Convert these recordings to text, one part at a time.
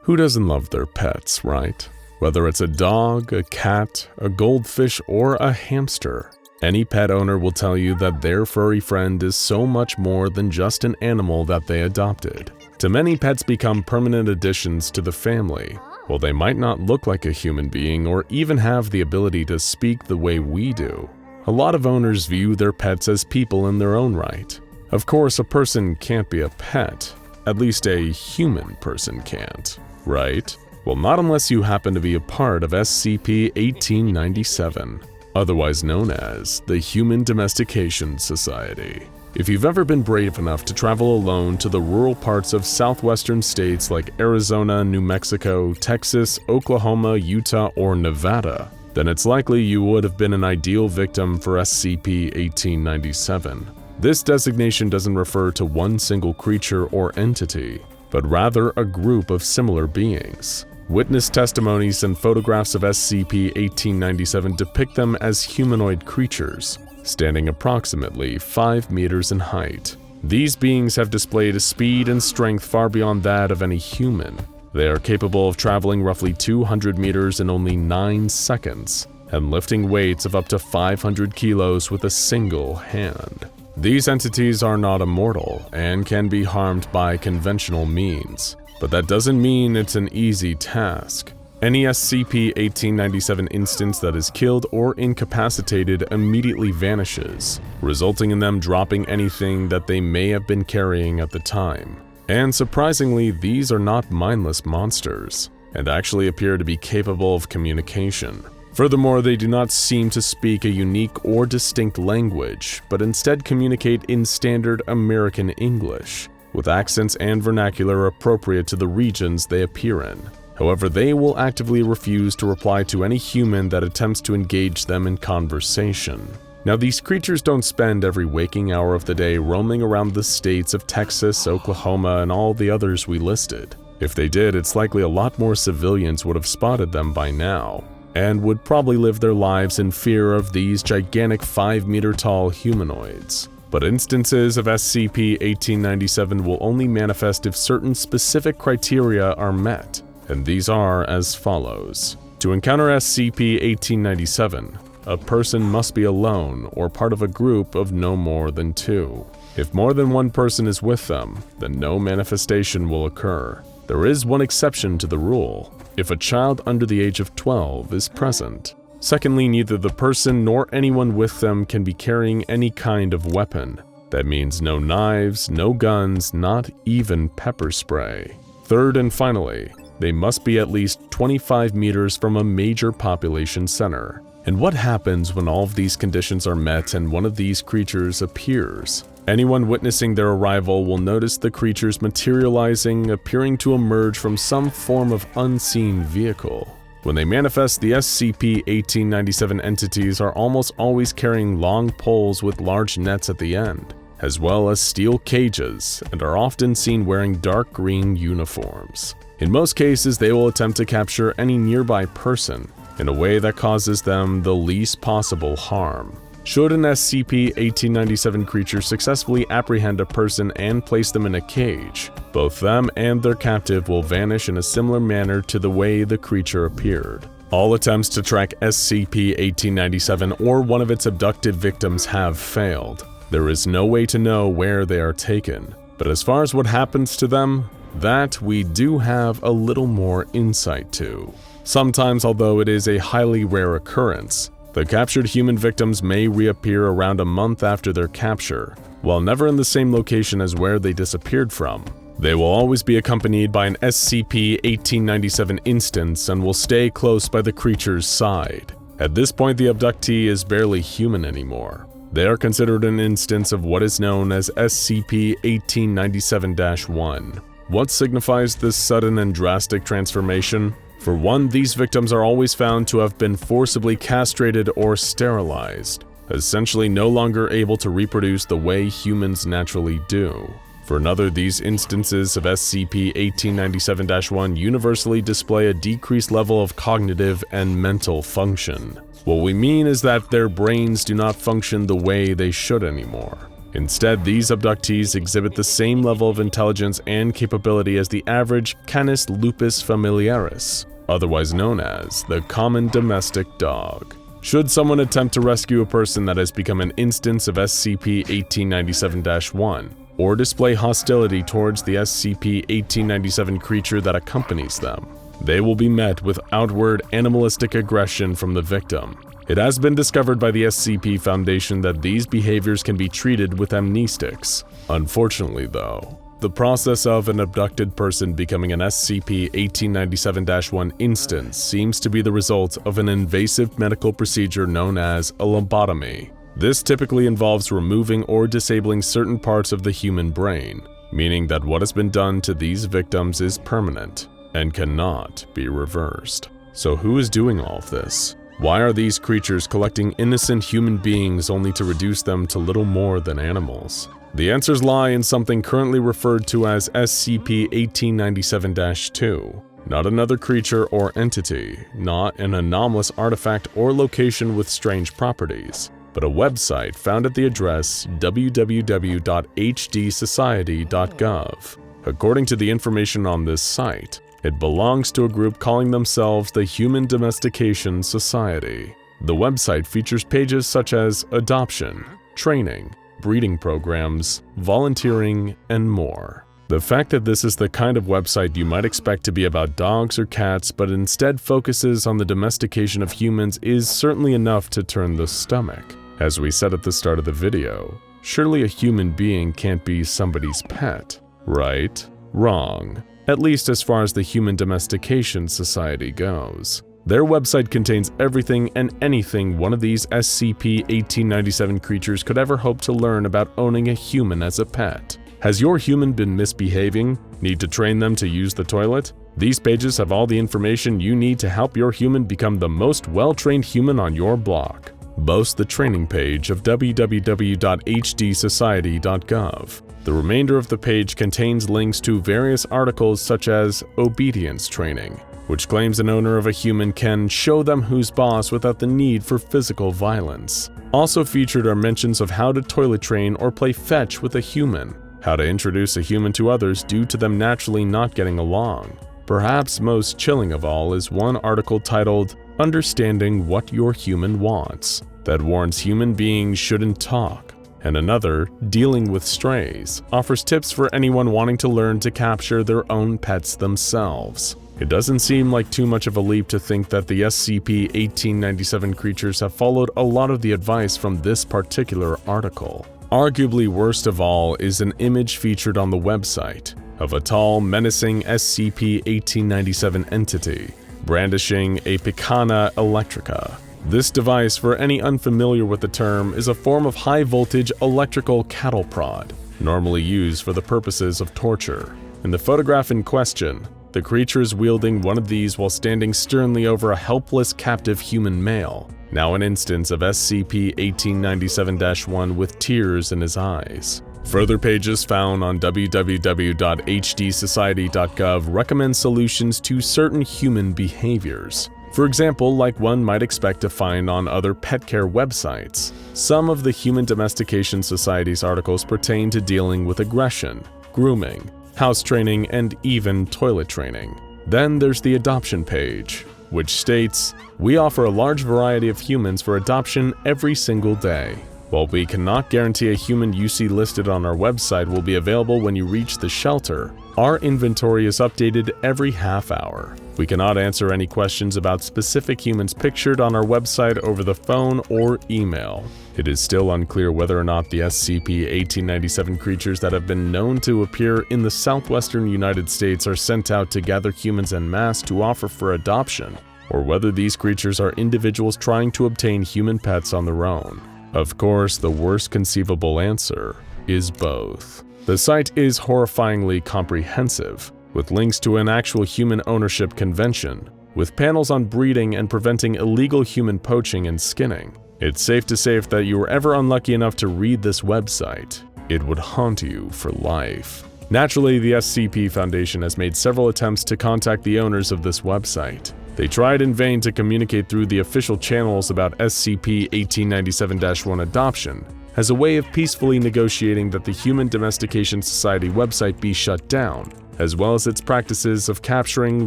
Who doesn't love their pets, right? Whether it's a dog, a cat, a goldfish, or a hamster, any pet owner will tell you that their furry friend is so much more than just an animal that they adopted. To many, pets become permanent additions to the family. While they might not look like a human being or even have the ability to speak the way we do, a lot of owners view their pets as people in their own right. Of course, a person can't be a pet. At least a human person can't, right? Well, not unless you happen to be a part of SCP-1897, otherwise known as the Human Domestication Society. If you've ever been brave enough to travel alone to the rural parts of southwestern states like Arizona, New Mexico, Texas, Oklahoma, Utah, or Nevada, then it's likely you would have been an ideal victim for SCP-1897. This designation doesn't refer to one single creature or entity, but rather a group of similar beings. Witness testimonies and photographs of SCP-1897 depict them as humanoid creatures, standing approximately 5 meters in height. These beings have displayed a speed and strength far beyond that of any human. They are capable of traveling roughly 200 meters in only 9 seconds, and lifting weights of up to 500 kilos with a single hand. These entities are not immortal and can be harmed by conventional means, but that doesn't mean it's an easy task. Any SCP-1897 instance that is killed or incapacitated immediately vanishes, resulting in them dropping anything that they may have been carrying at the time. And surprisingly, these are not mindless monsters, and actually appear to be capable of communication. Furthermore, they do not seem to speak a unique or distinct language, but instead communicate in standard American English, with accents and vernacular appropriate to the regions they appear in. However, they will actively refuse to reply to any human that attempts to engage them in conversation. Now, these creatures don't spend every waking hour of the day roaming around the states of Texas, Oklahoma, and all the others we listed. If they did, it's likely a lot more civilians would have spotted them by now, and would probably live their lives in fear of these gigantic 5-meter-tall humanoids. But instances of SCP-1897 will only manifest if certain specific criteria are met, and these are as follows. To encounter SCP-1897, a person must be alone or part of a group of no more than 2. If more than one person is with them, then no manifestation will occur. There is one exception to the rule: if a child under the age of 12 is present. Secondly, neither the person nor anyone with them can be carrying any kind of weapon. That means no knives, no guns, not even pepper spray. Third and finally, they must be at least 25 meters from a major population center. And what happens when all of these conditions are met and one of these creatures appears? Anyone witnessing their arrival will notice the creatures materializing, appearing to emerge from some form of unseen vehicle. When they manifest, the SCP-1897 entities are almost always carrying long poles with large nets at the end, as well as steel cages, and are often seen wearing dark green uniforms. In most cases, they will attempt to capture any nearby person in a way that causes them the least possible harm. Should an SCP-1897 creature successfully apprehend a person and place them in a cage, both them and their captive will vanish in a similar manner to the way the creature appeared. All attempts to track SCP-1897 or one of its abducted victims have failed. There is no way to know where they are taken, but as far as what happens to them, that we do have a little more insight to. Sometimes, although it is a highly rare occurrence, the captured human victims may reappear around a month after their capture, while never in the same location as where they disappeared from. They will always be accompanied by an SCP-1897 instance and will stay close by the creature's side. At this point, the abductee is barely human anymore. They are considered an instance of what is known as SCP-1897-1. What signifies this sudden and drastic transformation? For one, these victims are always found to have been forcibly castrated or sterilized, essentially no longer able to reproduce the way humans naturally do. For another, these instances of SCP-1897-1 universally display a decreased level of cognitive and mental function. What we mean is that their brains do not function the way they should anymore. Instead, these abductees exhibit the same level of intelligence and capability as the average Canis lupus familiaris, otherwise known as the common domestic dog. Should someone attempt to rescue a person that has become an instance of SCP-1897-1, or display hostility towards the SCP-1897 creature that accompanies them, they will be met with outward animalistic aggression from the victim. It has been discovered by the SCP Foundation that these behaviors can be treated with amnestics. Unfortunately, though, the process of an abducted person becoming an SCP-1897-1 instance seems to be the result of an invasive medical procedure known as a lobotomy. This typically involves removing or disabling certain parts of the human brain, meaning that what has been done to these victims is permanent and cannot be reversed. So who is doing all of this? Why are these creatures collecting innocent human beings only to reduce them to little more than animals? The answers lie in something currently referred to as SCP-1897-2. Not another creature or entity, not an anomalous artifact or location with strange properties, but a website found at the address www.hdsociety.gov. According to the information on this site, it belongs to a group calling themselves the Human Domestication Society. The website features pages such as adoption, training, breeding programs, volunteering, and more. The fact that this is the kind of website you might expect to be about dogs or cats but instead focuses on the domestication of humans is certainly enough to turn the stomach. As we said at the start of the video, surely a human being can't be somebody's pet, right? Wrong. At least as far as the Human Domestication Society goes. Their website contains everything and anything one of these SCP-1897 creatures could ever hope to learn about owning a human as a pet. Has your human been misbehaving? Need to train them to use the toilet? These pages have all the information you need to help your human become the most well-trained human on your block. Boast the training page of www.hdsociety.gov. The remainder of the page contains links to various articles such as obedience training, which claims an owner of a human can show them who's boss without the need for physical violence. Also featured are mentions of how to toilet train or play fetch with a human, how to introduce a human to others due to them naturally not getting along. Perhaps most chilling of all is one article titled Understanding What Your Human Wants, that warns human beings shouldn't talk. And another, Dealing with Strays, offers tips for anyone wanting to learn to capture their own pets themselves. It doesn't seem like too much of a leap to think that the SCP-1897 creatures have followed a lot of the advice from this particular article. Arguably worst of all is an image featured on the website of a tall, menacing SCP-1897 entity brandishing a Picana Electrica. This device, for any unfamiliar with the term, is a form of high-voltage electrical cattle prod, normally used for the purposes of torture. In the photograph in question, the creature is wielding one of these while standing sternly over a helpless captive human male, now an instance of SCP-1897-1 with tears in his eyes. Further pages found on www.hdsociety.gov recommend solutions to certain human behaviors. For example, like one might expect to find on other pet care websites. Some of the Human Domestication Society's articles pertain to dealing with aggression, grooming, house training, and even toilet training. Then there's the adoption page, which states, "We offer a large variety of humans for adoption every single day. While we cannot guarantee a human you see listed on our website will be available when you reach the shelter, our inventory is updated every half hour. We cannot answer any questions about specific humans pictured on our website over the phone or email." It is still unclear whether or not the SCP-1897 creatures that have been known to appear in the southwestern United States are sent out to gather humans en masse to offer for adoption, or whether these creatures are individuals trying to obtain human pets on their own. Of course, the worst conceivable answer is both. The site is horrifyingly comprehensive, with links to an actual human ownership convention, with panels on breeding and preventing illegal human poaching and skinning. It's safe to say if that you were ever unlucky enough to read this website, it would haunt you for life. Naturally, the SCP Foundation has made several attempts to contact the owners of this website. They tried in vain to communicate through the official channels about SCP-1897-1 adoption, as a way of peacefully negotiating that the Human Domestication Society website be shut down, as well as its practices of capturing,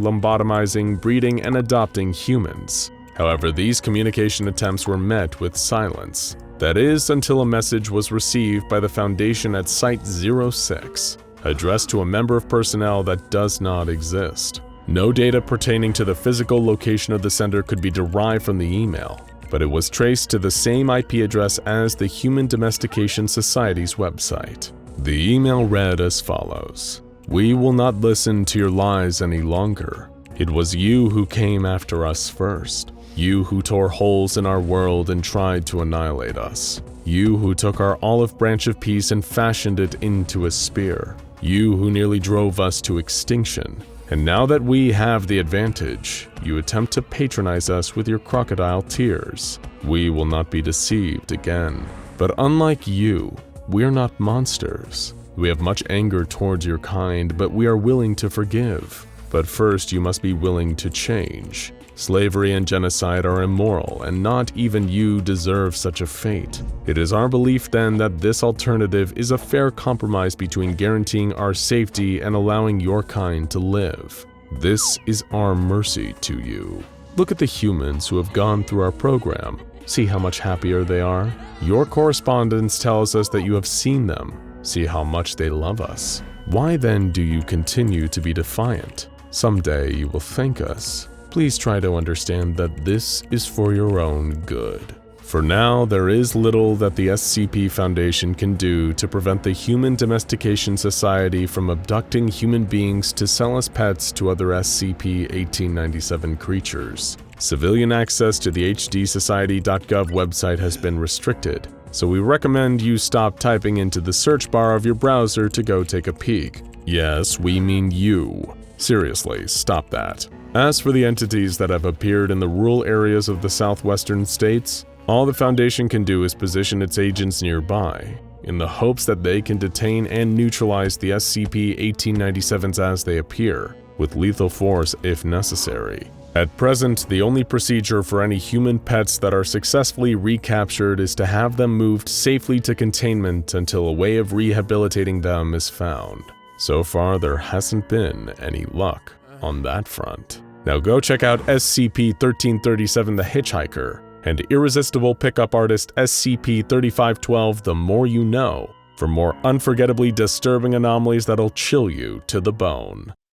lobotomizing, breeding, and adopting humans. However, these communication attempts were met with silence. That is, until a message was received by the Foundation at Site-06, addressed to a member of personnel that does not exist. No data pertaining to the physical location of the sender could be derived from the email, but it was traced to the same IP address as the Human Domestication Society's website. The email read as follows: "We will not listen to your lies any longer. It was you who came after us first. You who tore holes in our world and tried to annihilate us. You who took our olive branch of peace and fashioned it into a spear. You who nearly drove us to extinction. And now that we have the advantage, you attempt to patronize us with your crocodile tears. We will not be deceived again. But unlike you, we are not monsters. We have much anger towards your kind, but we are willing to forgive. But first you must be willing to change. Slavery and genocide are immoral, and not even you deserve such a fate. It is our belief then that this alternative is a fair compromise between guaranteeing our safety and allowing your kind to live. This is our mercy to you. Look at the humans who have gone through our program. See how much happier they are? Your correspondence tells us that you have seen them. See how much they love us. Why then do you continue to be defiant? Someday you will thank us. Please try to understand that this is for your own good. For now, there is little that the SCP Foundation can do to prevent the Human Domestication Society from abducting human beings to sell as pets to other SCP-1897 creatures. Civilian access to the hdsociety.gov website has been restricted, so we recommend you stop typing into the search bar of your browser to go take a peek. Yes, we mean you. Seriously, stop that. As for the entities that have appeared in the rural areas of the southwestern states, all the Foundation can do is position its agents nearby, in the hopes that they can detain and neutralize the SCP-1897s as they appear, with lethal force if necessary. At present, the only procedure for any human pets that are successfully recaptured is to have them moved safely to containment until a way of rehabilitating them is found. So far, there hasn't been any luck on that front. Now go check out SCP-1337 the Hitchhiker and Irresistible Pickup Artist SCP-3512 The More You Know for more unforgettably disturbing anomalies that'll chill you to the bone.